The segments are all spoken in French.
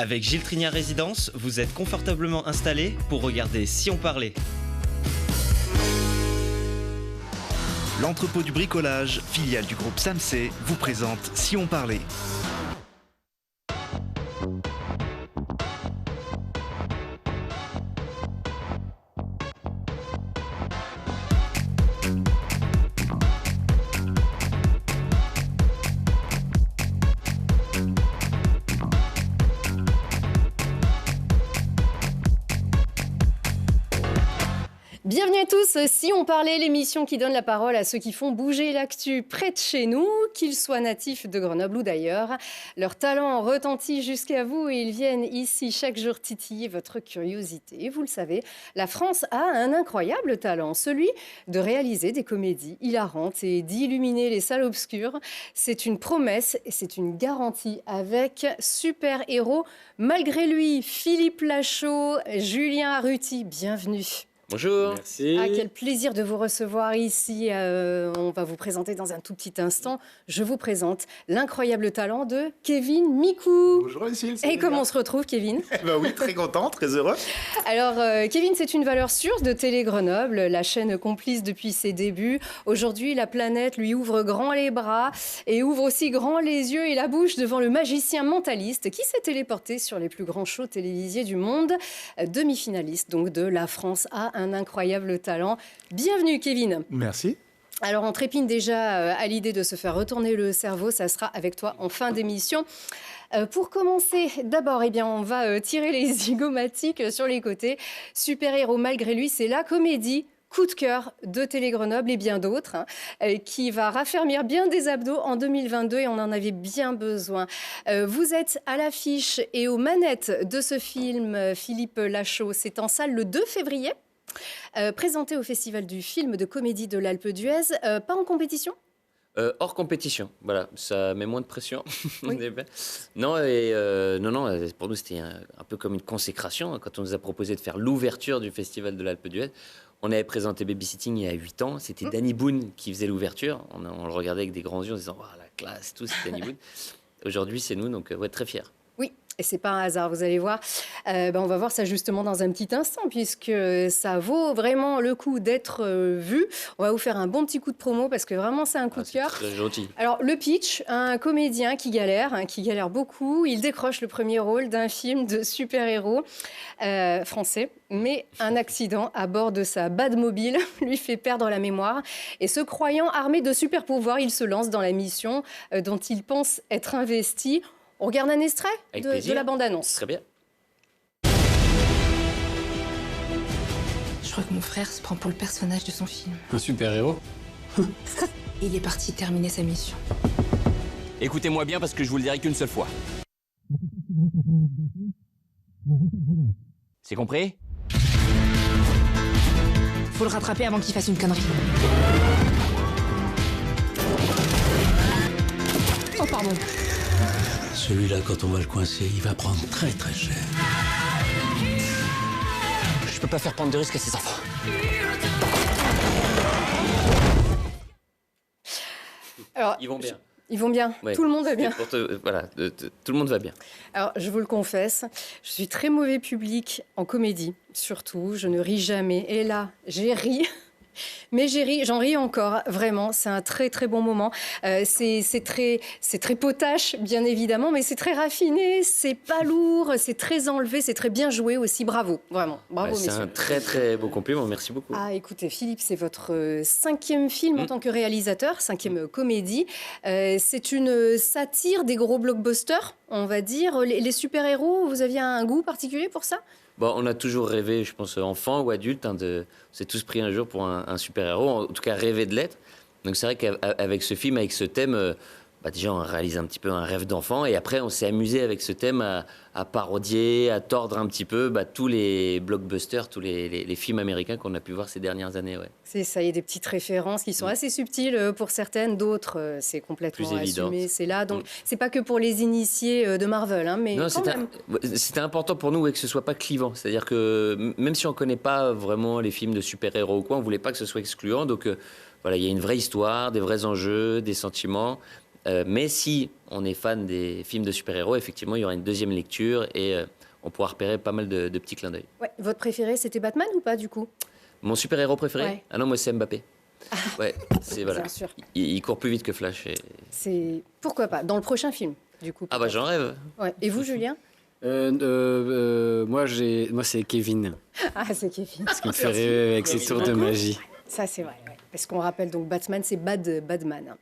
Avec Gilles Trinière Résidence, vous êtes confortablement installé pour regarder Si on parlait. L'entrepôt du bricolage, filiale du groupe Samsé, vous présente Si on parlait. Bienvenue à tous, Si on parlait, l'émission qui donne la parole à ceux qui font bouger l'actu près de chez nous, qu'ils soient natifs de Grenoble ou d'ailleurs. Leur talent retentit jusqu'à vous et ils viennent ici chaque jour titiller votre curiosité. Et vous le savez, la France a un incroyable talent, celui de réaliser des comédies hilarantes et d'illuminer les salles obscures. C'est une promesse et c'est une garantie avec Super Héros. Malgré lui, Philippe Lachaud, Julien Arruti, bienvenue. Bonjour. Merci. Ah, quel plaisir de vous recevoir ici. On va vous présenter dans un tout petit instant. Je vous présente l'incroyable talent de Kevin Micou. Bonjour Lucille. Et comment on se retrouve, Kevin? Oui, très content, très heureux. Alors, Kevin, c'est une valeur sûre de Télé Grenoble, la chaîne complice depuis ses débuts. Aujourd'hui, la planète lui ouvre grand les bras et ouvre aussi grand les yeux et la bouche devant le magicien mentaliste qui s'est téléporté sur les plus grands shows télévisés du monde. Demi-finaliste donc de La France a un incroyable talent. Bienvenue, Kevin. Merci. Alors, on trépigne déjà à l'idée de se faire retourner le cerveau. Ça sera avec toi en fin d'émission. Pour commencer, d'abord, eh bien, on va tirer les zygomatiques sur les côtés. Super Héros, malgré lui, c'est la comédie coup de cœur de Télé Grenoble et bien d'autres, qui va raffermir bien des abdos en 2022 et on en avait bien besoin. Vous êtes à l'affiche et aux manettes de ce film, Philippe Lachaud. C'est en salle le 2 février. Présenté au Festival du film de comédie de l'Alpe d'Huez. Pas en compétition ? Hors compétition, voilà, ça met moins de pression. Oui. Non, pour nous c'était un peu comme une consécration quand on nous a proposé de faire l'ouverture du Festival de l'Alpe d'Huez. On avait présenté Babysitting il y a 8 ans, c'était Danny Boone qui faisait l'ouverture. On le regardait avec des grands yeux en disant oh, la classe, tout, c'est Danny Boone. Aujourd'hui c'est nous, donc très fiers. Oui, et c'est pas un hasard, vous allez voir. On va voir ça justement dans un petit instant, puisque ça vaut vraiment le coup d'être vu. On va vous faire un bon petit coup de promo, parce que vraiment c'est un coup de cœur. Très gentil. Alors, le pitch, un comédien qui galère beaucoup. Il décroche le premier rôle d'un film de super-héros français, mais un accident à bord de sa Batmobile lui fait perdre la mémoire. Et se croyant armé de super-pouvoirs, il se lance dans la mission dont il pense être investi. On regarde un extrait de la bande-annonce. Très bien. Je crois que mon frère se prend pour le personnage de son film. Un super-héros? Il est parti terminer sa mission. Écoutez-moi bien parce que je vous le dirai qu'une seule fois. C'est compris? Faut le rattraper avant qu'il fasse une connerie. Oh, pardon. Celui-là, quand on va le coincer, il va prendre très très cher. Je peux pas faire prendre de risques à ces enfants. Alors, Ils vont bien. Ils vont bien. Ouais. Tout le monde va bien. Tout le monde va bien. Alors, je vous le confesse, je suis très mauvais public en comédie, surtout. Je ne ris jamais. Et là, j'ai ri. Mais j'en ris encore, vraiment. C'est un très, très bon moment. C'est très potache, bien évidemment, mais c'est très raffiné, c'est pas lourd, c'est très enlevé, c'est très bien joué aussi. Bravo, vraiment. Bravo, C'est messieurs. un très très beau compliment, merci beaucoup. Ah, écoutez, Philippe, c'est votre 5e film en tant que réalisateur, 5e comédie. C'est une satire des gros blockbusters, on va dire. Les super-héros, vous aviez un goût particulier pour ça ? Bon, on a toujours rêvé, je pense, enfant ou adulte, on s'est tous pris un jour pour un super-héros, en tout cas rêvé de l'être. Donc c'est vrai qu'avec ce film, avec ce thème, déjà on réalise un petit peu un rêve d'enfant et après on s'est amusé avec ce thème à parodier, à tordre un petit peu tous les blockbusters, tous les films américains qu'on a pu voir ces dernières années. Ouais. C'est ça, il y a des petites références qui sont assez subtiles pour certaines, d'autres c'est complètement Plus évident. assumé, c'est là. Donc c'est pas que pour les initiés de Marvel, hein, mais Non, quand même. c'était important pour nous que ce soit pas clivant. C'est-à-dire que même si on connaît pas vraiment les films de super-héros ou quoi, on voulait pas que ce soit excluant. Donc voilà, il y a une vraie histoire, des vrais enjeux, des sentiments. Mais si on est fan des films de super-héros, effectivement, il y aura une deuxième lecture et on pourra repérer pas mal de petits clins d'œil. Ouais. Votre préféré, c'était Batman ou pas, du coup? Mon super-héros préféré? Ouais. Ah non, moi, c'est Mbappé. Ouais, c'est voilà. Bien sûr. Il court plus vite que Flash. C'est pourquoi pas dans le prochain film, du coup. Ah bah j'en rêve. Ouais. Et vous, Julien? Moi, c'est Kevin. Ah, c'est Kevin. Ce qui me fait rêver avec ses tours de magie. Ça, c'est vrai. Ouais. Parce qu'on rappelle donc Batman, c'est Badman. Hein.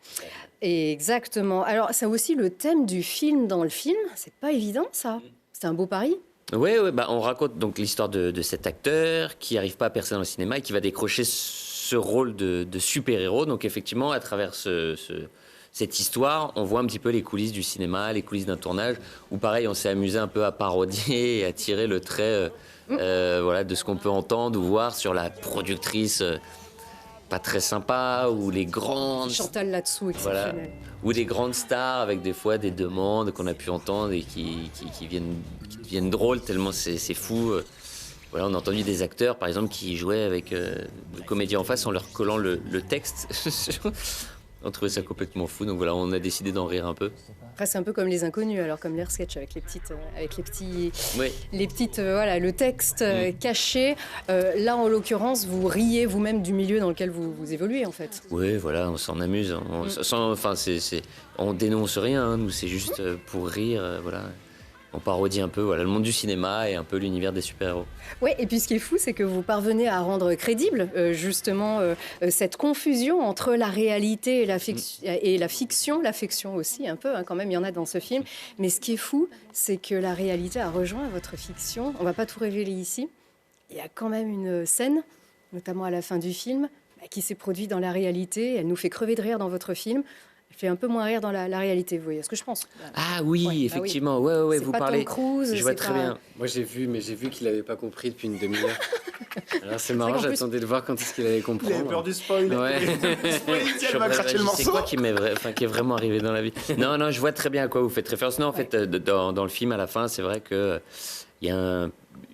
Et exactement. Alors, ça aussi le thème du film dans le film. C'est pas évident, ça. C'est un beau pari. Ouais, bah, on raconte donc l'histoire de cet acteur qui n'arrive pas à percer dans le cinéma et qui va décrocher ce rôle de super-héros. Donc effectivement, à travers cette histoire, on voit un petit peu les coulisses du cinéma, les coulisses d'un tournage, où pareil, on s'est amusé un peu à parodier et à tirer le trait voilà, de ce qu'on peut entendre ou voir sur la productrice pas très sympa, ou les grandes... Chantal là-dessous, exceptionnel. Voilà. Ou des grandes stars avec des fois des demandes qu'on a pu entendre et qui viennent drôles tellement c'est fou. Voilà, on a entendu des acteurs par exemple qui jouaient avec des comédiens en face en leur collant le texte. On trouvait ça complètement fou, donc voilà, on a décidé d'en rire un peu. Après, c'est un peu comme les inconnus, alors comme l'air sketch avec les petits, Oui. voilà, le texte caché. Là, en l'occurrence, vous riez vous-même du milieu dans lequel vous évoluez, en fait. Oui, voilà, on s'en amuse. On dénonce rien, hein, nous, c'est juste pour rire, voilà. On parodie un peu voilà, le monde du cinéma et un peu l'univers des super-héros. Oui, et puis ce qui est fou, c'est que vous parvenez à rendre crédible justement cette confusion entre la réalité et la fiction, l'affection aussi un peu, hein, quand même, il y en a dans ce film. Mais ce qui est fou, c'est que la réalité a rejoint votre fiction. On ne va pas tout révéler ici. Il y a quand même une scène, notamment à la fin du film, qui s'est produite dans la réalité. Elle nous fait crever de rire dans votre film. Elle fait un peu moins rire dans la réalité, vous voyez ce que je pense. Ah oui, ouais, effectivement, bah oui. ouais, C'est vous pas parlez. Tom Cruise, je vois c'est très pas- bien. Moi, j'ai vu qu'il n'avait pas compris depuis une demi-heure. Alors, c'est marrant, qu'en plus- j'attendais de voir quand est-ce qu'il allait Il comprendre. avait peur du spoil. Ouais. Elle va cracher le C'est morceau. quoi qui est vraiment arrivé dans la vie? Non, je vois très bien à quoi vous faites référence. Non, en fait, dans le film, à la fin, c'est vrai que il y a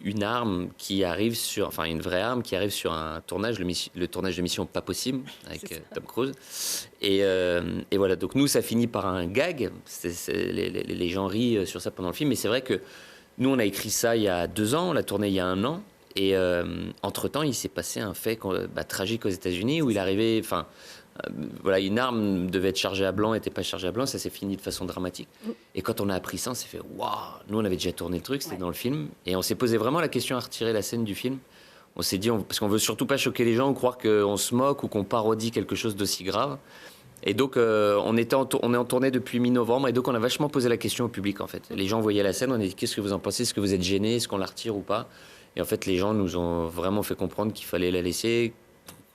une arme qui arrive sur, enfin une vraie arme qui arrive sur un tournage, le tournage de Mission Pas Possible avec Tom Cruise. Et voilà, donc nous, ça finit par un gag. Les gens rient sur ça pendant le film, mais c'est vrai que nous, on a écrit ça il y a 2 ans, on l'a tourné il y a 1 an. Et entre-temps, il s'est passé un fait tragique aux États-Unis où il arrivait, voilà, une arme devait être chargée à blanc, n'était pas chargée à blanc, ça s'est fini de façon dramatique. Et quand on a appris ça, on s'est fait waouh. Nous, on avait déjà tourné le truc, c'était dans le film, et on s'est posé vraiment la question à retirer la scène du film. On s'est dit, parce qu'on veut surtout pas choquer les gens ou croire qu'on se moque ou qu'on parodie quelque chose d'aussi grave. Et donc, on est en tournée depuis mi-novembre, et donc on a vachement posé la question au public en fait. Les gens voyaient la scène, on a dit qu'est-ce que vous en pensez, est-ce que vous êtes gênés, est-ce qu'on la retire ou pas? Et en fait, les gens nous ont vraiment fait comprendre qu'il fallait la laisser.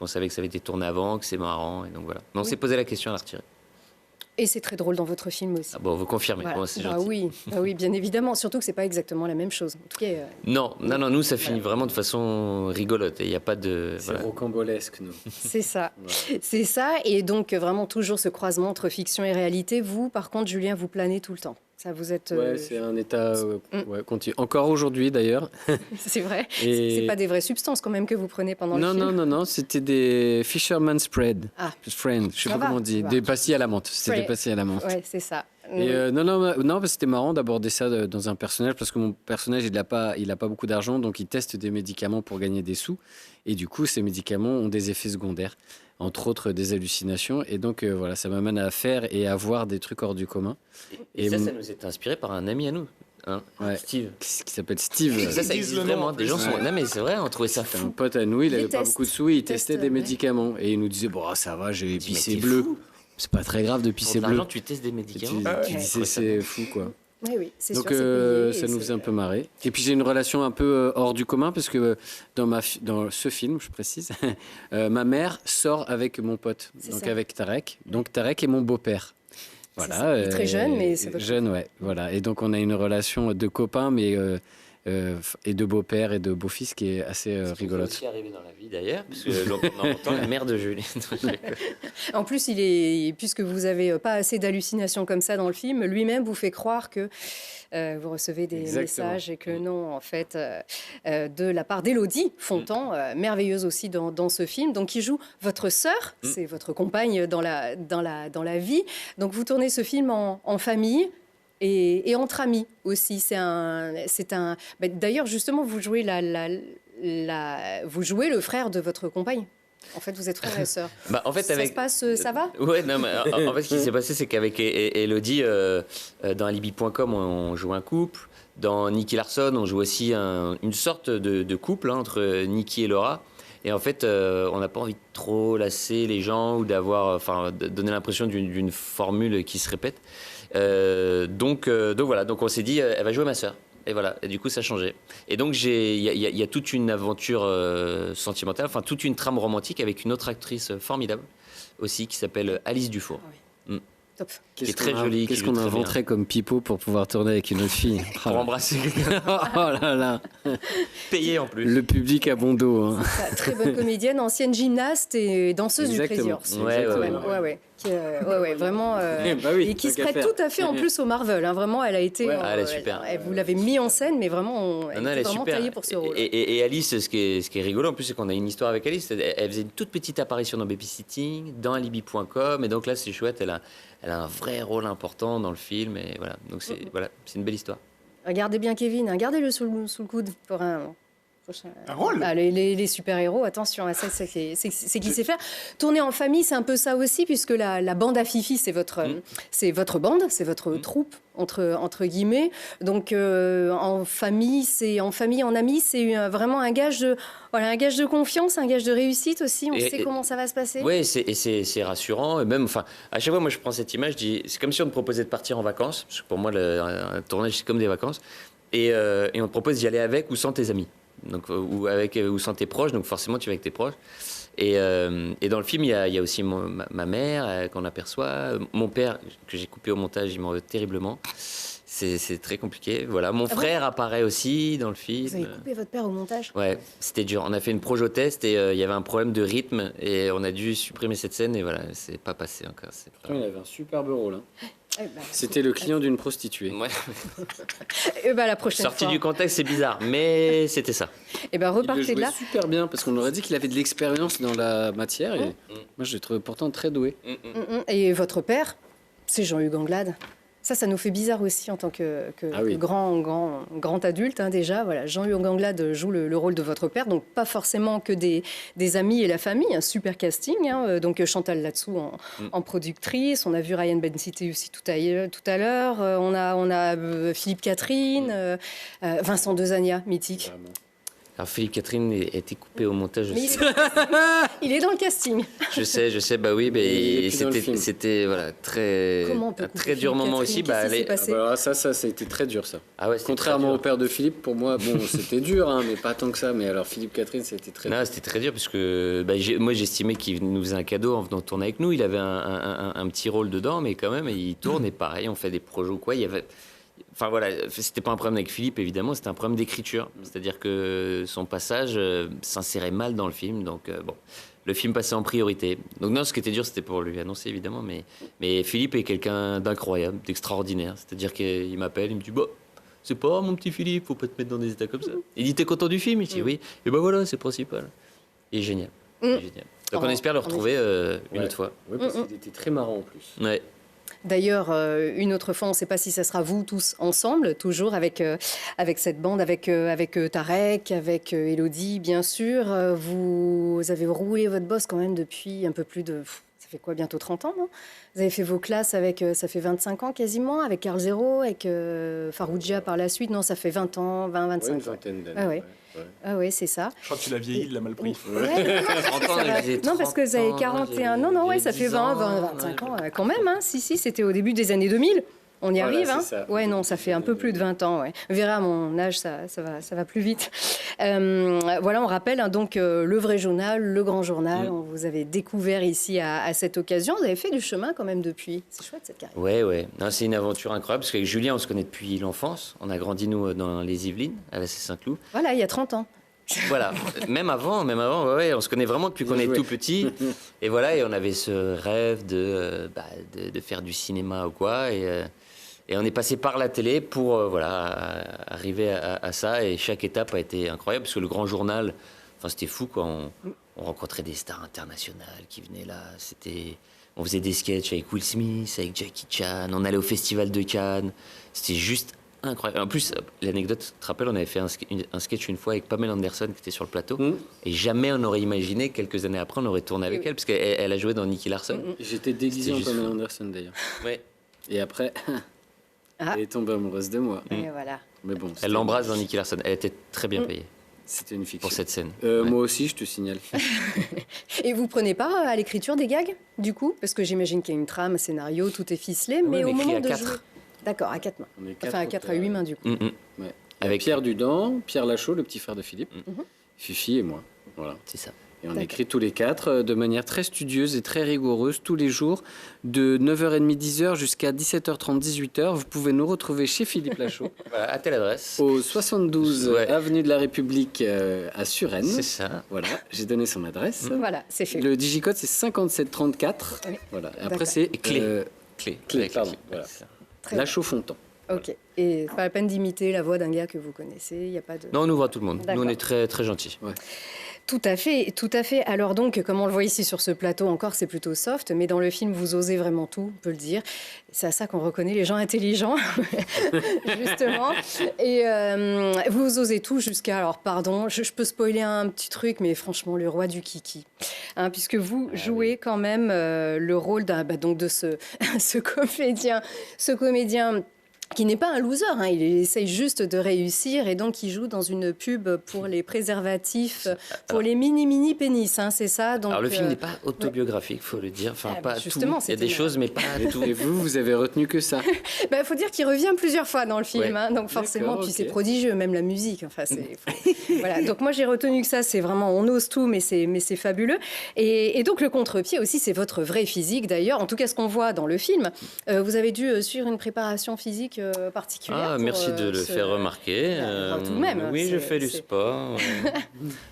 On savait que ça avait été tourné avant, que c'est marrant, et donc voilà. Mais on s'est posé la question à la retirer. Et c'est très drôle dans votre film aussi. Ah bon, vous confirmez, Voilà. c'est Bah gentil. oui, bien évidemment. Surtout que c'est pas exactement la même chose. En tout cas, Non, nous, ça finit vraiment de façon rigolote, et il n'y a pas de... C'est Voilà. rocambolesque, nous. c'est ça. Ouais. C'est ça. Et donc, vraiment, toujours ce croisement entre fiction et réalité. Vous, par contre, Julien, vous planez tout le temps. Ça, vous êtes... Ouais, c'est un état continu. Encore aujourd'hui, d'ailleurs. c'est vrai. Et- C'est pas des vraies substances, quand même, que vous prenez pendant le film. Non, c'était des Fisherman's Spread. Ah. Friend, je sais Ça pas va, comment on dit. ça va. Des pastilles à la menthe. C'était Ouais. des pastilles à la menthe. Ouais, c'est ça. Et non, parce que c'était marrant d'aborder ça dans un personnage, parce que mon personnage, il a pas beaucoup d'argent, donc il teste des médicaments pour gagner des sous. Et du coup, ces médicaments ont des effets secondaires, entre autres des hallucinations. Et donc, voilà, ça m'amène à faire et à voir des trucs hors du commun. Et ça nous est inspiré par un ami à nous, hein, Ouais. Steve. Qui s'appelle Steve. Ça Ils disent existe le nom, vraiment. en Des plus. gens sont... Ouais. Non mais c'est vrai, on trouvait ça C'est un fou. pote à nous, il Il avait pas teste. beaucoup de sous, il Teste, testait des ouais. médicaments. Et il nous disait, bon, ça va, j'ai Mais pisser t'es bleu. fou. C'est pas très grave de Pour pisser de bleu. l'argent, tu testes des Tu médicaments. disais, c'est fou, quoi. Oui, c'est Donc sûr, c'est payé ça et nous c'est- faisait un peu marrer. Et puis j'ai une relation un peu hors du commun parce que dans ce film, je précise, ma mère sort avec mon pote, C'est donc ça. avec Tarek. Donc Tarek est mon beau-père. C'est ça. Il est très jeune, mais c'est votre jeune, ouais. Voilà. Et donc on a une relation de copains, mais et de beau-père et de beau-fils qui est assez rigolote. C'est aussi arrivé dans la vie d'ailleurs, parce que on entend la mère de Julie. En plus, puisque vous n'avez pas assez d'hallucinations comme ça dans le film, lui-même vous fait croire que vous recevez des messages et que non, en fait, de la part d'Élodie Fontan, merveilleuse aussi dans ce film, donc qui joue votre sœur, c'est votre compagne dans la vie. Donc vous tournez ce film en famille. Et entre amis aussi, d'ailleurs justement vous jouez vous jouez le frère de votre compagne. En fait, vous êtes frère et sœur. En fait, ça va? Ouais, non, mais en fait, ce qui s'est passé, c'est qu'avec Élodie, dans Alibi.com, on joue un couple. Dans Nicky Larson, on joue aussi une sorte de couple entre Nicky et Laura. Et en fait, on n'a pas envie de trop lasser les gens ou de donner l'impression d'une formule qui se répète. Donc voilà, donc on s'est dit, elle va jouer ma sœur. Et voilà, et du coup ça a changé. Et donc il y a toute une aventure sentimentale, enfin toute une trame romantique avec une autre actrice formidable aussi qui s'appelle Alice Dufour. Top. Qui est très jolie. Qu'est-ce qu'on inventerait comme pipeau pour pouvoir tourner avec une autre fille? Pour embrasser quelqu'un. Oh là là. Payé en plus. Le public a bon dos. Hein. Très bonne comédienne, ancienne gymnaste et danseuse du Crazy Horse. Ouais, vraiment. Oui, et qui se prête tout à fait en plus au Marvel. Hein, vraiment, elle a été. Elle est super. Vous l'avez mis en scène, mais vraiment, elle est vraiment super. taillée pour ce rôle. Et Alice, ce qui est rigolo en plus, c'est qu'on a une histoire avec Alice. Elle faisait une toute petite apparition dans Babysitting, dans Alibi.com, et donc là, c'est chouette. Elle a un vrai rôle important dans le film, et voilà. Donc c'est une belle histoire. Regardez bien Kevin, gardez-le sous le coude pour un prochain. Un rôle. Les super-héros, attention à ça, c'est qui sait faire. Tourner en famille, c'est un peu ça aussi, puisque la bande à Fifi, c'est votre bande, c'est votre troupe, entre guillemets. Donc en famille, en amis, c'est vraiment un gage de confiance, un gage de réussite aussi. On sait comment ça va se passer. Oui, c'est rassurant. Et même, à chaque fois, moi, je prends cette image, je dis, c'est comme si on te proposait de partir en vacances. Parce que pour moi, un tournage, c'est comme des vacances. Et on te propose d'y aller avec ou sans tes amis. Donc, ou sans tes proches. Donc, forcément, tu vas avec tes proches. Et dans le film, il y a aussi ma mère qu'on aperçoit. Mon père, que j'ai coupé au montage, il m'en veut terriblement. C'est très compliqué. Voilà. Mon frère apparaît aussi dans le film. Vous avez coupé votre père au montage? Ouais, c'était dur. On a fait une projo-test et il y avait un problème de rythme et on a dû supprimer cette scène et voilà, c'est pas passé encore. Il avait un superbe rôle. Hein. Bah, c'était le client d'une prostituée. Ouais. La prochaine Sorti fois. du contexte, c'est bizarre, mais c'était ça. Et repartez il le de là. super bien parce qu'on aurait dit qu'il avait de l'expérience dans la matière et moi je l'ai trouvé pourtant très doué. Et votre père, c'est Jean-Hugues Anglade. Ça nous fait bizarre aussi en tant que grand adulte, hein, déjà. Voilà, Jean-Hugues Anglade joue le rôle de votre père, donc pas forcément que des amis et la famille, un super casting. Hein, donc Chantal Latsou en productrice, on a vu Ryan Bensetti aussi tout à l'heure, on a Philippe Catherine, Vincent Dezania, mythique. Vraiment. Alors Philippe Catherine a été coupé au montage. Il est dans le casting. Je sais, bah oui, mais c'était voilà très dur moment aussi. Ça a été très dur ça. Ah ouais, contrairement au père de Philippe, pour moi, bon, c'était dur, hein, mais pas tant que ça. Mais alors Philippe Catherine, c'était très. Non, c'était très dur parce que moi j'estimais qu'il nous faisait un cadeau en venant tourner avec nous. Il avait un petit rôle dedans, mais quand même, il tourne et pareil, on fait des projets ou quoi. Il y avait. Enfin voilà, c'était pas un problème avec Philippe évidemment, c'était un problème d'écriture. C'est-à-dire que son passage s'insérait mal dans le film, donc bon, le film passait en priorité. Donc non, ce qui était dur, c'était pour lui annoncer évidemment, mais Philippe est quelqu'un d'incroyable, d'extraordinaire. C'est-à-dire qu'il m'appelle, il me dit bah c'est pas mon petit Philippe, faut pas te mettre dans des états comme ça. Il dit t'es content du film? Il dit oui. Et ben voilà, c'est le principal. Il est génial. Donc on espère le retrouver une autre fois. Oui, parce qu'il était très marrant en plus. Ouais. D'ailleurs, une autre fois, on ne sait pas si ça sera vous tous ensemble, toujours avec cette bande, avec Tarek, avec Élodie, bien sûr. Vous avez roulé votre boss quand même depuis un peu plus de... Ça fait quoi, bientôt 30 ans, non? Vous avez fait vos classes ça fait 25 ans quasiment, avec Carl Zero, avec Farougia par la suite. Non, ça fait 20 ans, 25 ans. Une vingtaine d'années. Ah ouais. Ah oui, c'est ça. Je crois que tu l'as vieilli, il l'a mal pris. Non, parce que vous avez 41. Non, ouais, ça fait 25 ans quand même. Hein. Si, c'était au début des années 2000. On y Voilà, arrive, hein? c'est ça. Ouais, non, ça fait un peu plus de 20 ans. Ouais. Verra, à mon âge, ça va plus vite. Voilà, on rappelle hein, donc le vrai journal, le grand journal. On vous avez découvert ici à cette occasion. Vous avez fait du chemin quand même depuis. C'est chouette cette carrière. Ouais. Non, c'est une aventure incroyable parce qu'avec Julien, on se connaît depuis l'enfance. On a grandi, nous, dans les Yvelines, à la Saint-Cloud. Voilà, il y a 30 ans. Voilà, même avant, ouais, on se connaît vraiment depuis qu'on est tout petit. Et voilà, et on avait ce rêve de faire du cinéma ou quoi. Et on est passé par la télé pour arriver à ça. Et chaque étape a été incroyable parce que le grand journal, c'était fou quoi. On rencontrait des stars internationales qui venaient là. On faisait des sketchs avec Will Smith, avec Jackie Chan. On allait au festival de Cannes. C'était juste incroyable. En plus, l'anecdote, tu te rappelles, on avait fait un sketch une fois avec Pamela Anderson qui était sur le plateau. Et jamais on aurait imaginé, quelques années après, on aurait tourné avec elle parce qu'elle a joué dans Nicky Larson. J'étais déguisé en Pamela Anderson d'ailleurs. Ouais. Et après, elle est tombée amoureuse de moi. Et voilà. Mais bon, Elle l'embrasse dans Nicky Larson. Elle était très bien payée. C'était une fiction. Pour cette scène. Moi aussi, je te signale. Et vous prenez part à l'écriture des gags, du coup? Parce que j'imagine qu'il y a une trame, un scénario, tout est ficelé, mais au moment de jouer... D'accord, à 4 mains. On est Enfin, à 4 à 8 mains, du coup. Ouais. Avec Pierre Dudon, Pierre Lachaud, le petit frère de Philippe, Fifi et moi. Voilà. C'est ça. Et on écrit tous les 4 de manière très studieuse et très rigoureuse tous les jours, de 9h30, 10h jusqu'à 17h30, 18h. Vous pouvez nous retrouver chez Philippe Lachaud. Voilà, à telle adresse. Au 72 avenue de la République à Suresnes. C'est ça. Voilà, j'ai donné son adresse. Voilà, c'est fait. Le digicode, c'est 5734. Oui. Voilà. Après, c'est Clé. Clé, pardon. Voilà. Lachaud-Fontan. Ok. Et pas la peine d'imiter la voix d'un gars que vous connaissez. Il y a pas de. Non, on ouvre à tout le monde. Nous, D'accord. on est très, très gentils. Ouais. Tout à fait, tout à fait. Alors donc, comme on le voit ici sur ce plateau, encore c'est plutôt soft, mais dans le film, vous osez vraiment tout, on peut le dire. C'est à ça qu'on reconnaît les gens intelligents, justement. Et vous osez tout jusqu'à, alors pardon, je peux spoiler un petit truc, mais franchement, le roi du kiki. Hein, puisque vous jouez quand même le rôle donc de ce comédien qui n'est pas un loser, hein, il essaye juste de réussir et donc il joue dans une pub pour les préservatifs, pour les mini pénis, hein, c'est ça. Donc, alors le film n'est pas autobiographique, faut le dire, enfin pas justement, tout. Il y a des choses, mais pas tout. Et vous avez retenu que ça? Faut dire qu'il revient plusieurs fois dans le film, hein, donc forcément, puis c'est prodigieux, même la musique. Enfin, voilà. Donc moi j'ai retenu que ça, c'est vraiment, on ose tout, mais c'est fabuleux. Et donc le contre-pied aussi, c'est votre vrai physique d'ailleurs. En tout cas, ce qu'on voit dans le film, vous avez dû suivre une préparation physique particulière. Merci de le faire remarquer. Tout de même. Oui, je fais du sport.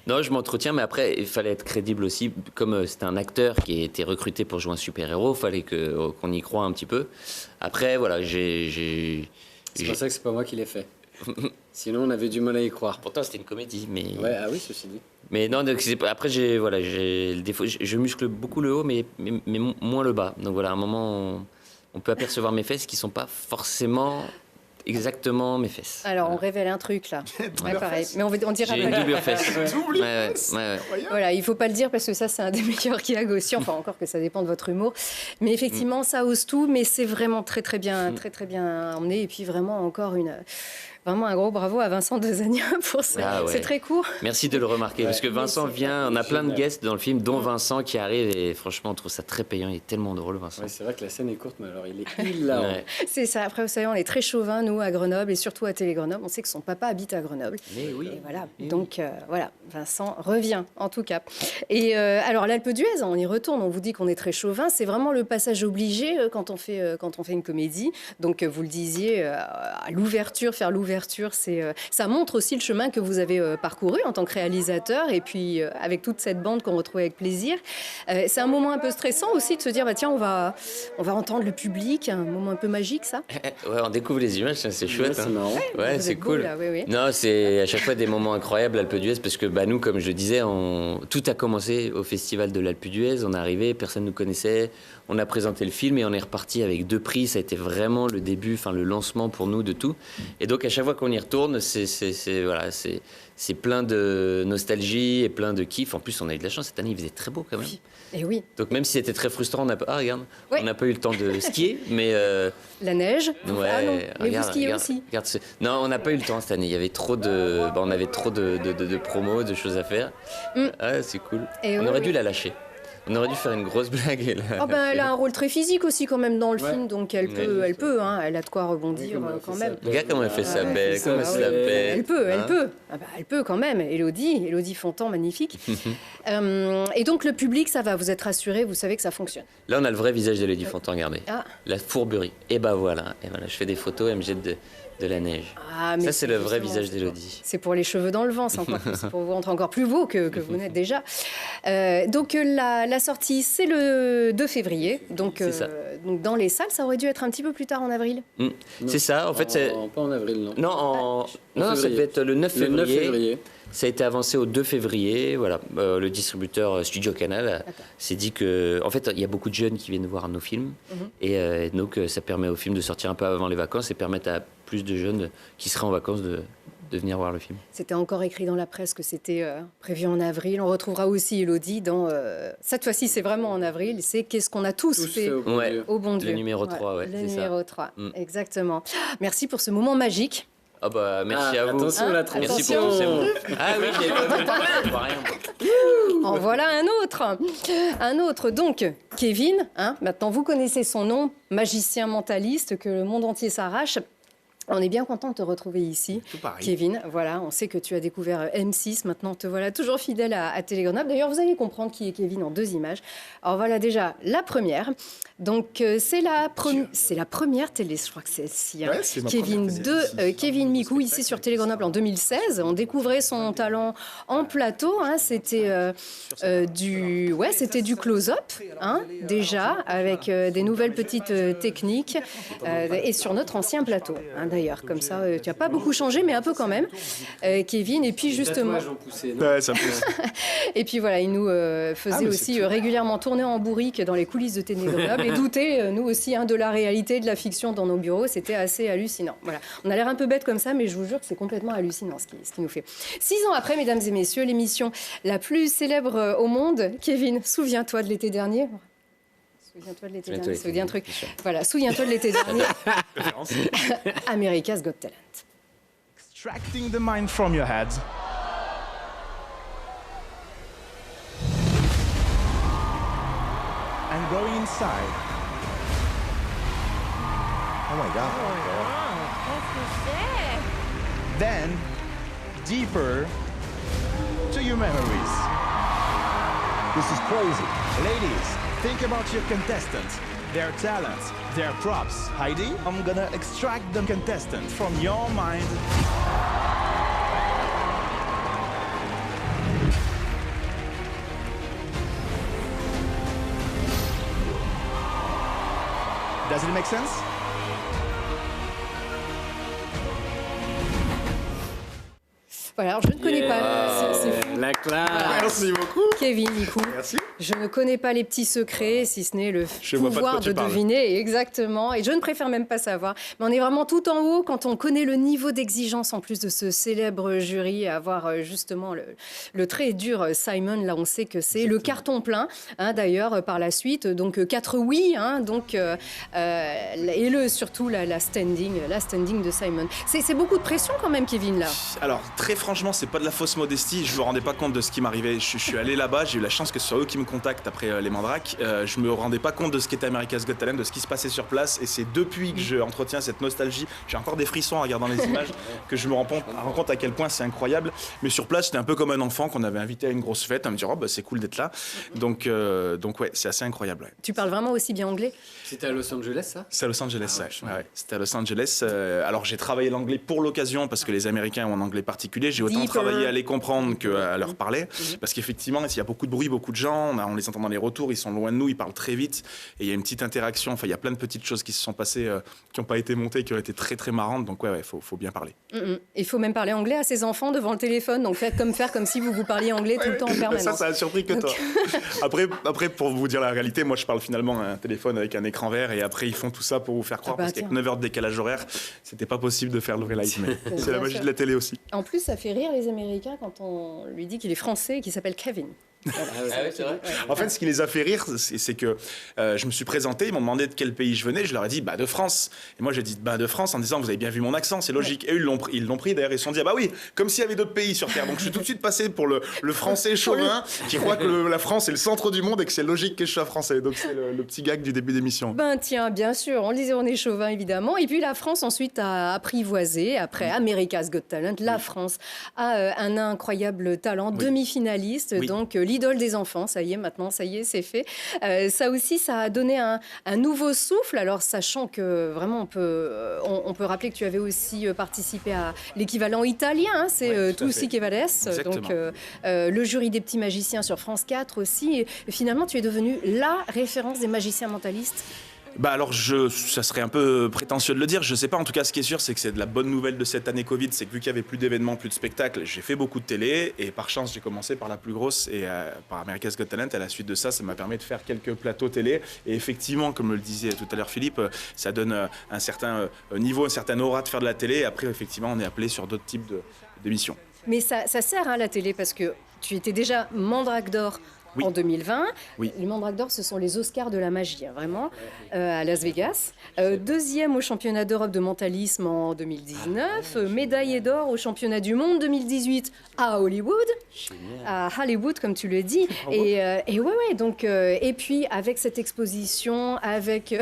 Non, je m'entretiens, mais après, il fallait être crédible aussi. Comme c'était un acteur qui a été recruté pour jouer un super-héros, il fallait qu'on y croie un petit peu. Après, voilà, C'est pour ça que c'est pas moi qui l'ai fait. Sinon, on avait du mal à y croire. Pourtant, c'était une comédie, mais... Ouais, ah oui, ceci dit. Mais non, donc, après, j'ai le défaut. Je muscle beaucoup le haut, mais moins le bas. Donc voilà, à un moment... On peut apercevoir mes fesses qui ne sont pas forcément exactement mes fesses. Alors, on révèle un truc, là. Pareil. Mais on dira J'ai pas. une doublure fesse. Voilà, il ne faut pas le dire parce que ça, c'est un des meilleurs gags aussi. Enfin, encore que ça dépend de votre humour. Mais effectivement, ça ose tout. Mais c'est vraiment très, très bien emmené. Et puis, vraiment, vraiment un gros bravo à Vincent Dezania pour ça. Ah ouais. C'est très court. Merci de le remarquer, parce que Vincent vient, on a plein de guests dans le film, dont Vincent qui arrive, et franchement, on trouve ça très payant, il est tellement drôle, Vincent. Ouais, c'est vrai que la scène est courte, mais alors il est hilarant. Ouais. C'est ça. Après, vous savez, on est très chauvin, nous, à Grenoble, et surtout à Télé Grenoble. On sait que son papa habite à Grenoble. Mais oui. Et voilà. Donc, voilà, Vincent revient, en tout cas. Et alors, l'Alpe d'Huez, on y retourne, on vous dit qu'on est très chauvin. C'est vraiment le passage obligé quand on fait une comédie. Donc, vous le disiez, à l'ouverture, faire l'ouverture, ça montre aussi le chemin que vous avez parcouru en tant que réalisateur et puis avec toute cette bande qu'on retrouve avec plaisir. C'est un moment un peu stressant aussi de se dire tiens, on va entendre le public, un moment un peu magique, ça. Ouais, on découvre les images, c'est chouette. C'est marrant. Ouais, c'est cool. Beau, là, oui. Non, c'est à chaque fois des moments incroyables, l'Alpe d'Huez, parce que nous, comme je le disais, tout a commencé au festival de l'Alpe d'Huez. On est arrivé, personne ne nous connaissait. On a présenté le film et on est reparti avec 2 prix. Ça a été vraiment le début, enfin le lancement pour nous de tout. Et donc à chaque fois qu'on y retourne, c'est plein de nostalgie et plein de kiff. En plus, on a eu de la chance cette année, il faisait très beau quand même. Et oui. Donc même si c'était très frustrant, on n'a pas eu le temps de skier, mais la neige. Ouais, ah non, mais vous skiez aussi. Non, on n'a pas eu le temps cette année. Il y avait trop on avait trop de promos, de choses à faire. Ah, c'est cool. Et on aurait dû la lâcher. On aurait dû faire une grosse blague. Oh ben, elle a un rôle très physique aussi quand même dans le film, donc elle peut, Ouais. elle a de quoi rebondir quand même. Regarde comment elle fait sa Ouais, belle, comment elle ah se oui, la pète. Elle peut, elle hein. peut. Ah bah, elle peut quand même. Élodie Fontan, magnifique. Et donc le public, ça va, vous êtes rassurés, vous savez que ça fonctionne. Là, on a le vrai visage d'Élodie Fontan, regardez. Ah. La fourberie. Et bah voilà. Et voilà, je fais des photos, elle me jette de la neige. Ah, mais Ça, c'est le vrai justement, visage d'Élodie. C'est pour les cheveux dans le vent, c'est encore plus, pour vous rendre encore plus beau que vous n'êtes déjà. Donc la sortie, c'est le 2 février. Donc, C'est ça. donc dans les salles, ça aurait dû être un petit peu plus tard en avril. C'est ça, en fait, c'est... Pas en avril, non. Non, non, ça février. devait être le 9 Le 9 février. février. Ça a été avancé au 2 février. Voilà. Le distributeur Studio Canal s'est dit que, en fait, il y a beaucoup de jeunes qui viennent voir nos films. Et donc, ça permet au film de sortir un peu avant les vacances et permettre à plus de jeunes qui seraient en vacances de venir voir le film. C'était encore écrit dans la presse que c'était prévu en avril. On retrouvera aussi Élodie dans... cette fois-ci, c'est vraiment en avril. C'est Qu'est-ce qu'on a tous fait au bon Ouais. Dieu. au bon Dieu. Le numéro 3, ouais, Le c'est ça. numéro 3, exactement. Merci pour ce moment magique. Ah bah, merci à vous. Attention, la Merci transition. pour tous ces mots. Ah oui, j'ai pas rien. En voilà un autre. Un autre, donc, Kevin. Maintenant, vous connaissez son nom, magicien mentaliste que le monde entier s'arrache. On est bien content de te retrouver ici, Tout pareil. Kevin. Voilà, on sait que tu as découvert M6. Maintenant, te voilà toujours fidèle à Télé Grenoble. D'ailleurs, vous allez comprendre qui est Kevin en 2 images. Alors voilà déjà la première. Donc, c'est la première télé, je crois que c'est celle-ci. Ouais, c'est ma Kevin première télé. Kevin Micou, ici sur Télé Grenoble en 2016. On découvrait son talent en plateau. C'était c'était du close-up, déjà, avec des nouvelles petites techniques. Et sur notre ancien plateau, d'ailleurs. Comme ça, tu n'as pas beaucoup changé, mais un peu quand même, Kevin. Et puis, justement... Ouais, ça pousse. Et puis voilà, il nous faisait mais aussi c'est tout. régulièrement tourner en bourrique dans les coulisses de Télé Grenoble et douter, nous aussi, de la réalité, de la fiction dans nos bureaux. C'était assez hallucinant. Voilà. On a l'air un peu bête comme ça, mais je vous jure que c'est complètement hallucinant ce qu'il nous fait. 6 ans après, mesdames et messieurs, l'émission la plus célèbre au monde. Kevin, souviens-toi de l'été dernier. Souviens-toi de l'été dernier. Ça vous dit un truc. Voilà, souviens-toi de l'été dernier. America's Got Talent. Extracting the mind from your head. And going inside. Oh my God. Then, deeper to your memories. This is crazy. Ladies, think about your contestants, their talents, their props. Heidi, I'm gonna extract the contestant from your mind. Does it make sense? Voilà, alors je ne connais pas. C'est fou. La classe. Merci beaucoup. Kevin Micou. Merci. Je ne connais pas les petits secrets, si ce n'est le Je vois pas de pouvoir quoi tu de parles. deviner, exactement. Et je ne préfère même pas savoir. Mais on est vraiment tout en haut quand on connaît le niveau d'exigence en plus de ce célèbre jury, à avoir justement le très dur Simon. Là, on sait que c'est le carton plein, d'ailleurs, par la suite. Donc 4 oui, et surtout la standing de Simon. C'est beaucoup de pression quand même, Kevin, là. Alors, très franchement, c'est pas de la fausse modestie. Je me rendais pas compte de ce qui m'arrivait. Je suis allé là-bas, j'ai eu la chance que ce soit eux qui me contactent après les Mandrakes. Je me rendais pas compte de ce qu'était America's Got Talent, de ce qui se passait sur place. Et c'est depuis que je entretiens cette nostalgie, j'ai encore des frissons en regardant les images, que je me rends compte à quel point c'est incroyable. Mais sur place, c'était un peu comme un enfant qu'on avait invité à une grosse fête, à me dire oh, bah, c'est cool d'être là. Donc ouais, c'est assez incroyable. Ouais. Tu parles vraiment aussi bien anglais? C'était à Los Angeles, ça? C'est à Los Angeles, ouais. C'était à Los Angeles. Alors j'ai travaillé l'anglais pour l'occasion parce que les Américains ont un anglais particulier. J'ai autant travaillé à les comprendre qu'à leur parler. Parce qu'effectivement, il y a beaucoup de bruit, beaucoup de gens. On les entend dans les retours, ils sont loin de nous, ils parlent très vite. Et il y a une petite interaction. Enfin, il y a plein de petites choses qui se sont passées, qui n'ont pas été montées, qui ont été très très marrantes. Donc ouais, faut bien parler. Il faut même parler anglais à ses enfants devant le téléphone. Donc faire comme si vous parliez anglais tout le temps en permanence. Ça a surpris que toi. Après, pour vous dire la réalité, moi je parle finalement à un téléphone avec un écran vert et après ils font tout ça pour vous faire croire parce qu'avec 9 heures de décalage horaire, c'était pas possible de faire le vrai live. Mais c'est la magie de la télé aussi. En plus, ça fait rire les Américains quand on lui dit qu'il est français et qu'il s'appelle Kevin. c'est vrai. En fait, ce qui les a fait rire, c'est que je me suis présenté, ils m'ont demandé de quel pays je venais, je leur ai dit de France. Et moi j'ai dit de France en disant vous avez bien vu mon accent, c'est logique. Et eux ils l'ont pris d'ailleurs, ils se sont dit bah oui, comme s'il y avait d'autres pays sur Terre. Donc je suis tout de suite passé pour le français chauvin qui croit que la France est le centre du monde et que c'est logique que je sois français. Donc c'est le petit gag du début d'émission. Tiens, bien sûr, on le disait, on est chauvin évidemment. Et puis la France ensuite a apprivoisé, après America's Got Talent, la France a un incroyable talent, demi-finaliste, donc l'idole des enfants, ça y est, maintenant, ça y est, c'est fait. Ça aussi, ça a donné un nouveau souffle, alors sachant que vraiment on peut rappeler que tu avais aussi participé à l'équivalent italien, c'est Tutti che Vales, donc le jury des petits magiciens sur France 4 aussi, et finalement tu es devenu la référence des magiciens mentalistes. Alors, ça serait un peu prétentieux de le dire, je sais pas. En tout cas, ce qui est sûr, c'est que c'est de la bonne nouvelle de cette année Covid, c'est que vu qu'il y avait plus d'événements, plus de spectacles, j'ai fait beaucoup de télé et par chance, j'ai commencé par la plus grosse et par America's Got Talent. À la suite de ça, ça m'a permis de faire quelques plateaux télé et effectivement, comme le disait tout à l'heure Philippe, ça donne un certain niveau, un certain aura de faire de la télé. Et après, effectivement, on est appelé sur d'autres types d'émissions. Mais ça sert la télé parce que tu étais déjà Mandrake d'Or. En 2020. Les Mandrake d'Or, ce sont les Oscars de la magie, vraiment, à Las Vegas. Deuxième au championnat d'Europe de mentalisme en 2019. Médaillé d'or au championnat du monde 2018 à Hollywood. À Hollywood, comme tu le dis. Donc, et puis, avec cette exposition, avec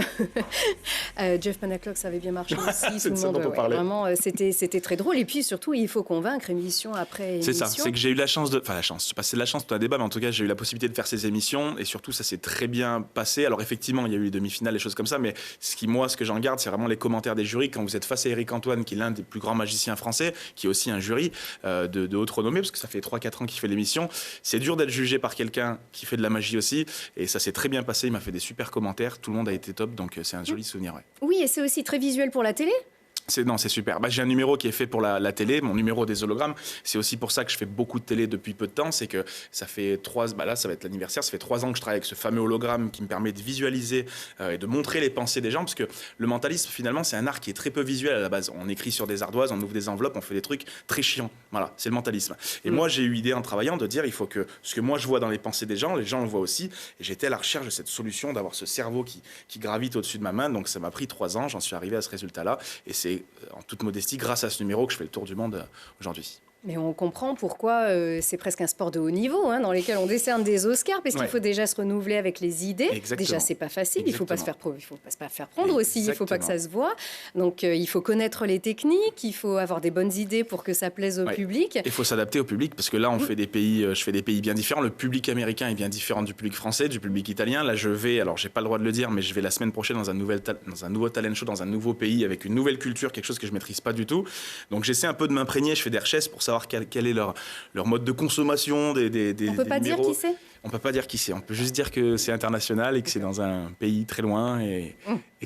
Jeff Panaclock, ça avait bien marché aussi. C'est de ça dont on parlait. Vraiment, c'était très drôle. Et puis, surtout, il faut convaincre émission après émission. C'est ça, c'est que j'ai eu la chance je sais pas si c'est de la chance, c'est un débat, mais en tout cas, j'ai eu la possibilité de faire ces émissions et surtout ça s'est très bien passé. Alors effectivement il y a eu les demi-finales, les choses comme ça, mais ce que j'en garde, c'est vraiment les commentaires des jurys quand vous êtes face à Eric Antoine, qui est l'un des plus grands magiciens français, qui est aussi un jury de haute renommée, parce que ça fait 3-4 ans qu'il fait l'émission. C'est dur d'être jugé par quelqu'un qui fait de la magie aussi, et ça s'est très bien passé. Il m'a fait des super commentaires, tout le monde a été top, donc c'est un joli souvenir. Oui, et c'est aussi très visuel pour la télé. C'est super. J'ai un numéro qui est fait pour la télé, mon numéro des hologrammes. C'est aussi pour ça que je fais beaucoup de télé depuis peu de temps. C'est que ça fait là, ça va être l'anniversaire. Ça fait 3 ans que je travaille avec ce fameux hologramme qui me permet de visualiser et de montrer les pensées des gens. Parce que le mentalisme, finalement, c'est un art qui est très peu visuel à la base. On écrit sur des ardoises, on ouvre des enveloppes, on fait des trucs très chiants. Voilà, c'est le mentalisme. Et moi, j'ai eu l'idée en travaillant de dire il faut que ce que moi je vois dans les pensées des gens, les gens le voient aussi. Et j'étais à la recherche de cette solution, d'avoir ce cerveau qui gravite au-dessus de ma main. Donc ça m'a pris 3 ans. J'en suis arrivé à ce résultat-là. Et c'est en toute modestie grâce à ce numéro que je fais le tour du monde aujourd'hui. Mais on comprend pourquoi c'est presque un sport de haut niveau, dans lequel on décerne des Oscars, parce qu'il faut déjà se renouveler avec les idées. Exactement. Déjà, c'est pas facile. Il faut pas se faire prendre aussi. Il faut pas que ça se voit. Donc, il faut connaître les techniques. Il faut avoir des bonnes idées pour que ça plaise au public. Il faut s'adapter au public parce que là, je fais des pays bien différents. Le public américain est bien différent du public français, du public italien. Là, alors j'ai pas le droit de le dire, mais je vais la semaine prochaine dans un nouveau talent show, dans un nouveau pays avec une nouvelle culture, quelque chose que je maîtrise pas du tout. Donc, j'essaie un peu de m'imprégner. Je fais des recherches pour savoir quel est leur mode de consommation des On peut pas dire qui c'est. On peut pas dire qui c'est. On peut juste dire que c'est international et que c'est dans un pays très loin et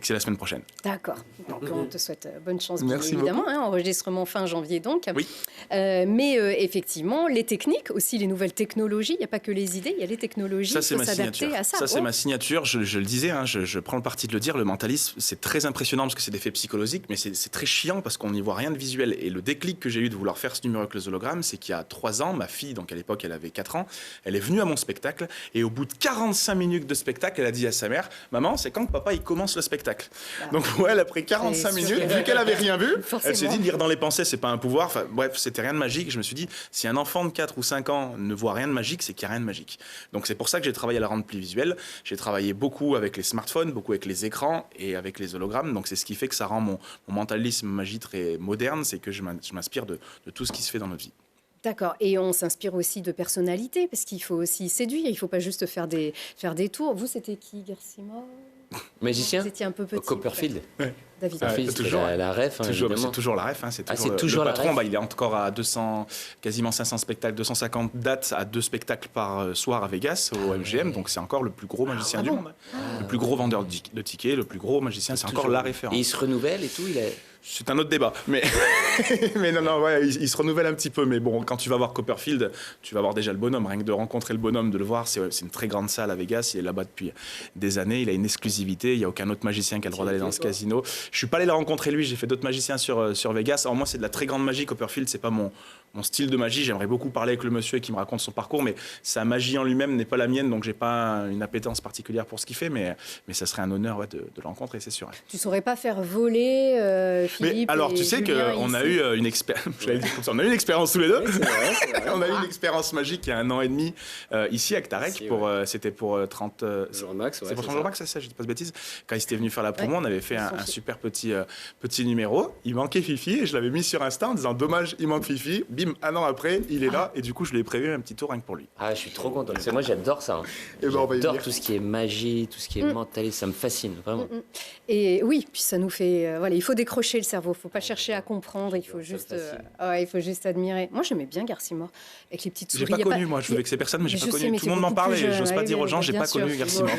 que c'est la semaine prochaine. D'accord. Donc on te souhaite bonne chance, bien Merci évidemment. beaucoup. Enregistrement fin janvier donc. Oui. Mais effectivement, les techniques, aussi les nouvelles technologies. Il n'y a pas que les idées, il y a les technologies. Ça, c'est il faut ma s'adapter signature. à ça. Ça, c'est ma signature. Je le disais, je prends le parti de le dire. Le mentalisme, c'est très impressionnant parce que c'est des faits psychologiques, mais c'est très chiant parce qu'on n'y voit rien de visuel. Et le déclic que j'ai eu de vouloir faire ce numéro avec les hologrammes, c'est qu'il y a 3 ans, ma fille, donc à l'époque, elle avait 4 ans, elle est venue à mon spectacle et au bout de 45 minutes de spectacle, elle a dit à sa mère, maman, c'est quand que papa il commence le spectacle. Donc elle, après 45 minutes, vu qu'elle avait rien vu, elle s'est dit lire dans les pensées, c'est pas un pouvoir. Enfin, bref, c'était rien de magique. Je me suis dit, si un enfant de 4 ou 5 ans ne voit rien de magique, c'est qu'il n'y a rien de magique. Donc c'est pour ça que j'ai travaillé à la rendre plus visuelle. J'ai travaillé beaucoup avec les smartphones, beaucoup avec les écrans et avec les hologrammes. Donc c'est ce qui fait que ça rend mon mentalisme magie très moderne, c'est que je m'inspire de tout ce qui se fait dans notre vie. D'accord. Et on s'inspire aussi de personnalités, parce qu'il faut aussi séduire. Il ne faut pas juste faire des tours. Vous, c'était qui, Gersima? Magicien. Vous étiez un peu petit. Copperfield. Ouais. David. C'est toujours la ref, c'est évidemment. toujours la ref. C'est toujours le la patron. ref. Il est encore à 200, quasiment 500 spectacles, 250 dates à 2 spectacles par soir à Vegas, au MGM. Donc c'est encore le plus gros magicien du monde. Le plus gros vendeur de tickets, le plus gros magicien. C'est encore la référence. Et il se renouvelle et tout. C'est un autre débat. Mais non, il se renouvelle un petit peu. Mais bon, quand tu vas voir Copperfield, tu vas voir déjà le bonhomme. Rien que de rencontrer le bonhomme, de le voir, c'est une très grande salle à Vegas. Il est là-bas depuis des années. Il a une exclusivité. Il n'y a aucun autre magicien qui a le droit d'aller dans ce casino. Je suis pas allé le rencontrer lui. J'ai fait d'autres magiciens sur Vegas. Alors moi, c'est de la très grande magie. Copperfield, c'est pas mon mon style de magie. J'aimerais beaucoup parler avec le monsieur qui me raconte son parcours, mais sa magie en lui-même n'est pas la mienne, donc j'ai pas une appétence particulière pour ce qu'il fait, mais ça serait un honneur de le rencontrer, c'est sûr. Tu saurais pas faire voler Philippe? Mais alors, tu sais qu'on a eu une expérience, on a eu une expérience tous les deux. C'est vrai. On a eu une expérience magique il y a 1 an et demi ici à Ctarec, c'était pour 30. Jean Max, c'est pour Jean Max, ça, je dis pas de bêtises. Quand il était venu faire la promo, on avait fait un super petit numéro. Il manquait Fifi et je l'avais mis sur Insta en disant dommage, il manque Fifi. Bim, 1 an après, il est là et du coup, je lui ai prévu un petit tour rien que pour lui. Ah, je suis trop content. Parce que moi, j'adore ça. J'adore tout ce qui est magie, tout ce qui est mental, ça me fascine, vraiment. Et oui, puis ça nous fait... voilà, il faut décrocher le cerveau, il faut pas chercher à comprendre, il faut juste admirer. Moi, j'aimais bien Garcimore, avec les petites souris. J'ai pas connu, moi, je veux vexer personne, mais j'ai pas connu. Tout le monde m'en parle et j'ose pas dire aux gens, j'ai pas connu Garcimore.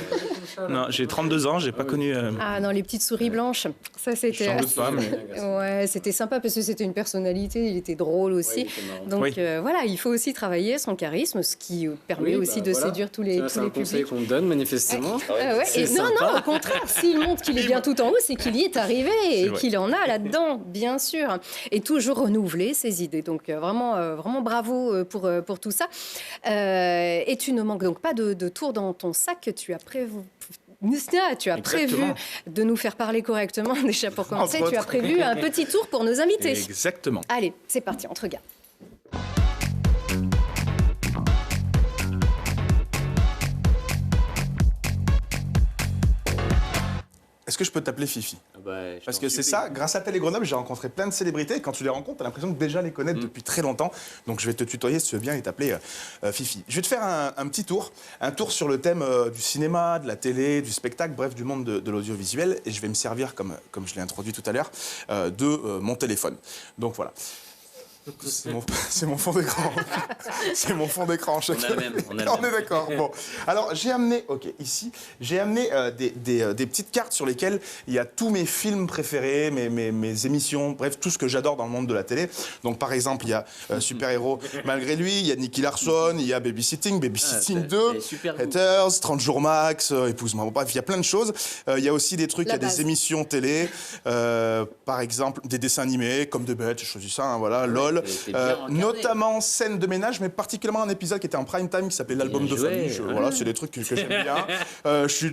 Non, j'ai 32 ans, j'ai pas connu... Ah non, les petites souris blanches, ça c'était... J'en doute pas, mais... Ouais, c'était sympa parce que c'était une personnalité, il était drôle aussi. Donc voilà, il faut aussi travailler son charisme, ce qui permet aussi de séduire tous les publics. C'est un conseil qu'on donne manifestement. Non, au contraire, s'il montre qu'il est bien tout en haut, c'est qu'il y est arrivé et qu'il en a là-dedans, bien sûr. Et toujours renouveler ses idées. Donc vraiment bravo pour tout ça. Et tu ne manques donc pas de tours dans ton sac. Tu as prévu de nous faire parler correctement. Déjà pour commencer, tu as prévu un petit tour pour nos invités. Exactement. Allez, c'est parti, on te regarde. Est-ce que je peux t'appeler Fifi? Parce que c'est ça, grâce à Télé Grenoble, j'ai rencontré plein de célébrités et quand tu les rencontres, tu as l'impression de déjà les connaître depuis très longtemps. Donc je vais te tutoyer si tu veux bien et t'appeler Fifi. Je vais te faire un petit tour, sur le thème du cinéma, de la télé, du spectacle, bref, du monde de l'audiovisuel. Et je vais me servir, comme je l'ai introduit tout à l'heure, de mon téléphone. Donc voilà. C'est mon fond d'écran. C'est mon fond d'écran. On est d'accord. Bon. Alors, j'ai amené des petites cartes sur lesquelles il y a tous mes films préférés, mes émissions, bref, tout ce que j'adore dans le monde de la télé. Donc, par exemple, il y a Super Héros malgré lui, il y a Nicky Larson, il y a Babysitting 2, Haters, 30 jours max, Épouse-moi. Bon, bref, il y a plein de choses. Il y a aussi des trucs, il y a des émissions télé, par exemple, des dessins animés, comme de bêtes, j'ai choisi ça, hein, voilà, LOL. Notamment scène de ménage, mais particulièrement un épisode qui était en prime time qui s'appelle l'album de famille. Voilà, c'est des trucs que j'aime bien.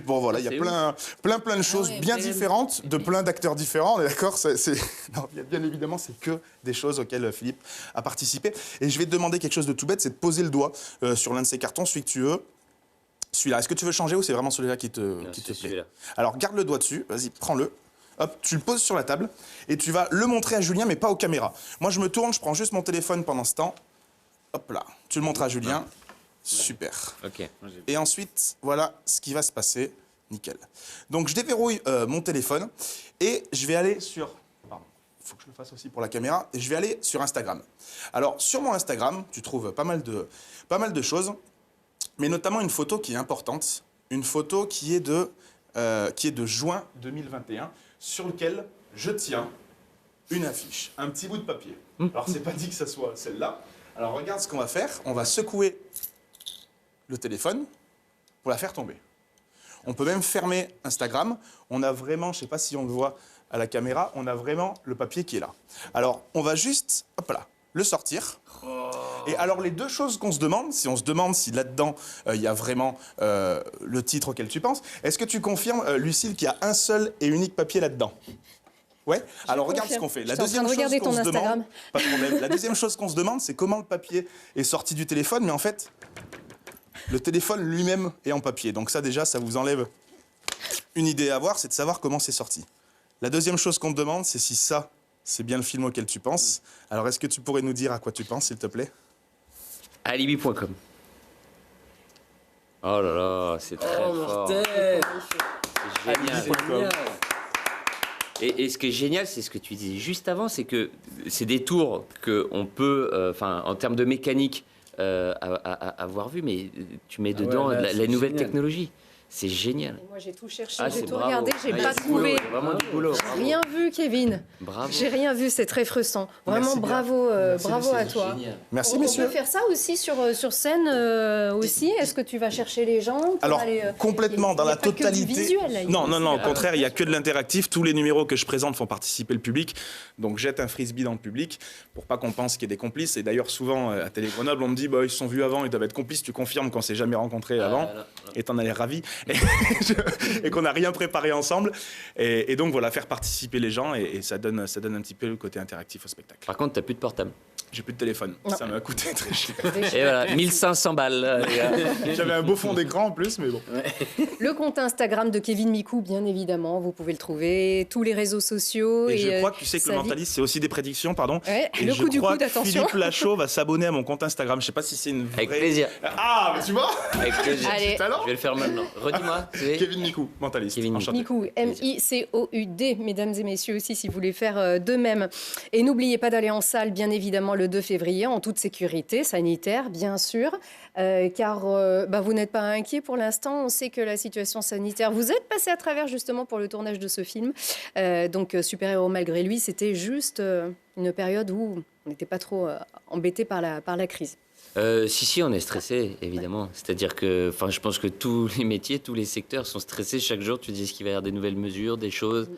Bon, voilà, il y a plein de choses bien différentes, de plein d'acteurs différents. On est d'accord? Non, bien évidemment, c'est que des choses auxquelles Philippe a participé. Et je vais te demander quelque chose de tout bête, c'est de poser le doigt sur l'un de ces cartons, celui que tu veux. Celui-là, est-ce que tu veux changer ou c'est vraiment celui-là qui te plaît? Alors, garde le doigt dessus, vas-y, prends-le. Hop, tu le poses sur la table et tu vas le montrer à Julien, mais pas aux caméras. Moi, je me tourne, je prends juste mon téléphone pendant ce temps. Hop là, tu le montres à Julien. Super. Ok. Et ensuite, voilà ce qui va se passer. Nickel. Donc, je déverrouille mon téléphone et je vais aller sur... Pardon, il faut que je le fasse aussi pour la caméra. Et je vais aller sur Instagram. Alors, sur mon Instagram, tu trouves pas mal de choses, mais notamment une photo qui est importante. Une photo qui est de juin 2021. Sur lequel je tiens une affiche, un petit bout de papier. Alors, c'est pas dit que ça soit celle-là. Alors, regarde ce qu'on va faire. On va secouer le téléphone pour la faire tomber. On peut même fermer Instagram. On a vraiment, je sais pas si on le voit à la caméra, on a vraiment le papier qui est là. Alors, on va juste, hop là, le sortir. Et alors, les deux choses qu'on se demande, si on se demande si là-dedans, il y a vraiment le titre auquel tu penses, est-ce que tu confirmes, Lucille, qu'il y a un seul et unique papier là-dedans? Ouais. Alors, regarde ce qu'on fait. La deuxième chose qu'on se demande, pas de problème. La deuxième chose qu'on se demande, c'est comment le papier est sorti du téléphone, mais en fait, le téléphone lui-même est en papier. Donc ça, déjà, ça vous enlève une idée à avoir, c'est de savoir comment c'est sorti. La deuxième chose qu'on te demande, c'est si ça, c'est bien le film auquel tu penses. Alors, est-ce que tu pourrais nous dire à quoi tu penses, s'il te plaît? Alibi.com. Oh là là, c'est très fort. Mortel. C'est génial. Et ce qui est génial, c'est ce que tu disais juste avant, c'est que c'est des tours qu'on peut, en termes de mécanique, avoir vu, mais tu mets dedans la nouvelle technologie. C'est génial. Et moi, j'ai tout cherché, Ah, j'ai c'est tout bravo. regardé, j'ai Ah, il y a pas du boulot, trouvé. il y a vraiment du boulot. J'ai rien vu, Kevin. Bravo. J'ai rien vu, c'est très frustrant. Vraiment, Merci bien. bravo, Merci, bravo à c'est toi. Génial. Merci, On messieurs. peut faire ça aussi sur scène aussi. Est-ce que tu vas chercher les gens pour Alors, aller, complètement, dans il y a la pas que du totalité. visuel, là, il y a Non, aussi, au contraire, il n'y a que de l'interactif. Tous les numéros que je présente font participer le public. Donc, jette un frisbee dans le public pour pas qu'on pense qu'il y ait des complices. Et d'ailleurs, souvent, à Télé Grenoble, on me dit, bah, ils se sont vus avant, ils doivent être complices. Tu confirmes qu'on s'est jamais rencontrés avant. Et t'en as l'air ravi. Et qu'on n'a rien préparé ensemble. Et donc, voilà, faire participer les gens. Et ça donne un petit peu le côté interactif au spectacle. Par contre, t'as plus de portable. J'ai plus de téléphone. Non. Ça m'a coûté très cher. Et voilà, 1500 balles, les gars. J'avais un beau fond d'écran en plus, mais bon. Le compte Instagram de Kevin Micou, bien évidemment, vous pouvez le trouver, tous les réseaux sociaux. Et je crois que tu sais que sa le vie- mentaliste, c'est aussi des prédictions, pardon. Ouais, Et le je coup du crois coude, que attention. Philippe Lachaud va s'abonner à mon compte Instagram. Je sais pas si c'est une vraie... Avec plaisir. Ah, mais tu vois. Avec plaisir. Allez. Talent. Je vais le faire maintenant. Redis-moi. c'est- Kevin Micou, mentaliste. Kevin Micou. Enchanté. Micou, M-I-C-O-U-D, mesdames et messieurs aussi, si vous voulez faire de même. Et n'oubliez pas d'aller en salle, bien évidemment, le 2 février, en toute sécurité sanitaire, bien sûr, car vous n'êtes pas inquiet pour l'instant. On sait que la situation sanitaire, vous êtes passé à travers justement pour le tournage de ce film. Donc, Super-héros malgré lui, c'était juste une période où on n'était pas trop embêté par la crise. Si, on est stressé, évidemment. C'est-à-dire que, je pense que tous les métiers, tous les secteurs sont stressés. Chaque jour, tu dis est-ce qu'il va y avoir des nouvelles mesures, des choses.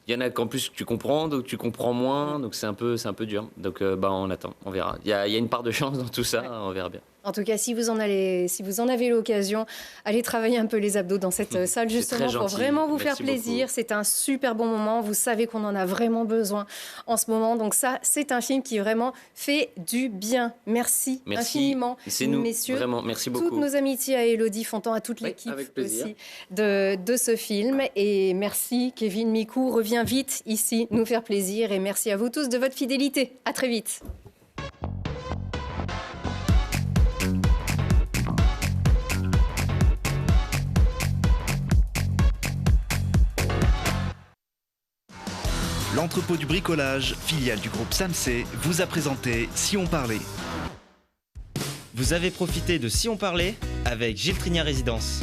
Il y en a qu'en plus tu comprends, donc tu comprends moins, donc c'est un peu dur. Donc on attend, on verra. Il y a une part de chance dans tout ça, on verra bien. En tout cas, si vous en avez l'occasion, allez travailler un peu les abdos dans cette salle, C'est justement, très pour gentil. vraiment vous Merci faire plaisir. beaucoup. C'est un super bon moment. Vous savez qu'on en a vraiment besoin en ce moment. Donc ça, c'est un film qui vraiment fait du bien. Merci, infiniment, C'est nous, messieurs. vraiment, merci beaucoup. Toutes nos amitiés à Élodie Fontan, à toute Oui, l'équipe avec plaisir. aussi de ce film. Et merci, Kevin Micou. Reviens vite ici nous faire plaisir. Et merci à vous tous de votre fidélité. À très vite. L'entrepôt du bricolage, filiale du groupe Samsé, vous a présenté Si on parlait. Vous avez profité de Si on parlait avec Gilles Trigna Résidence.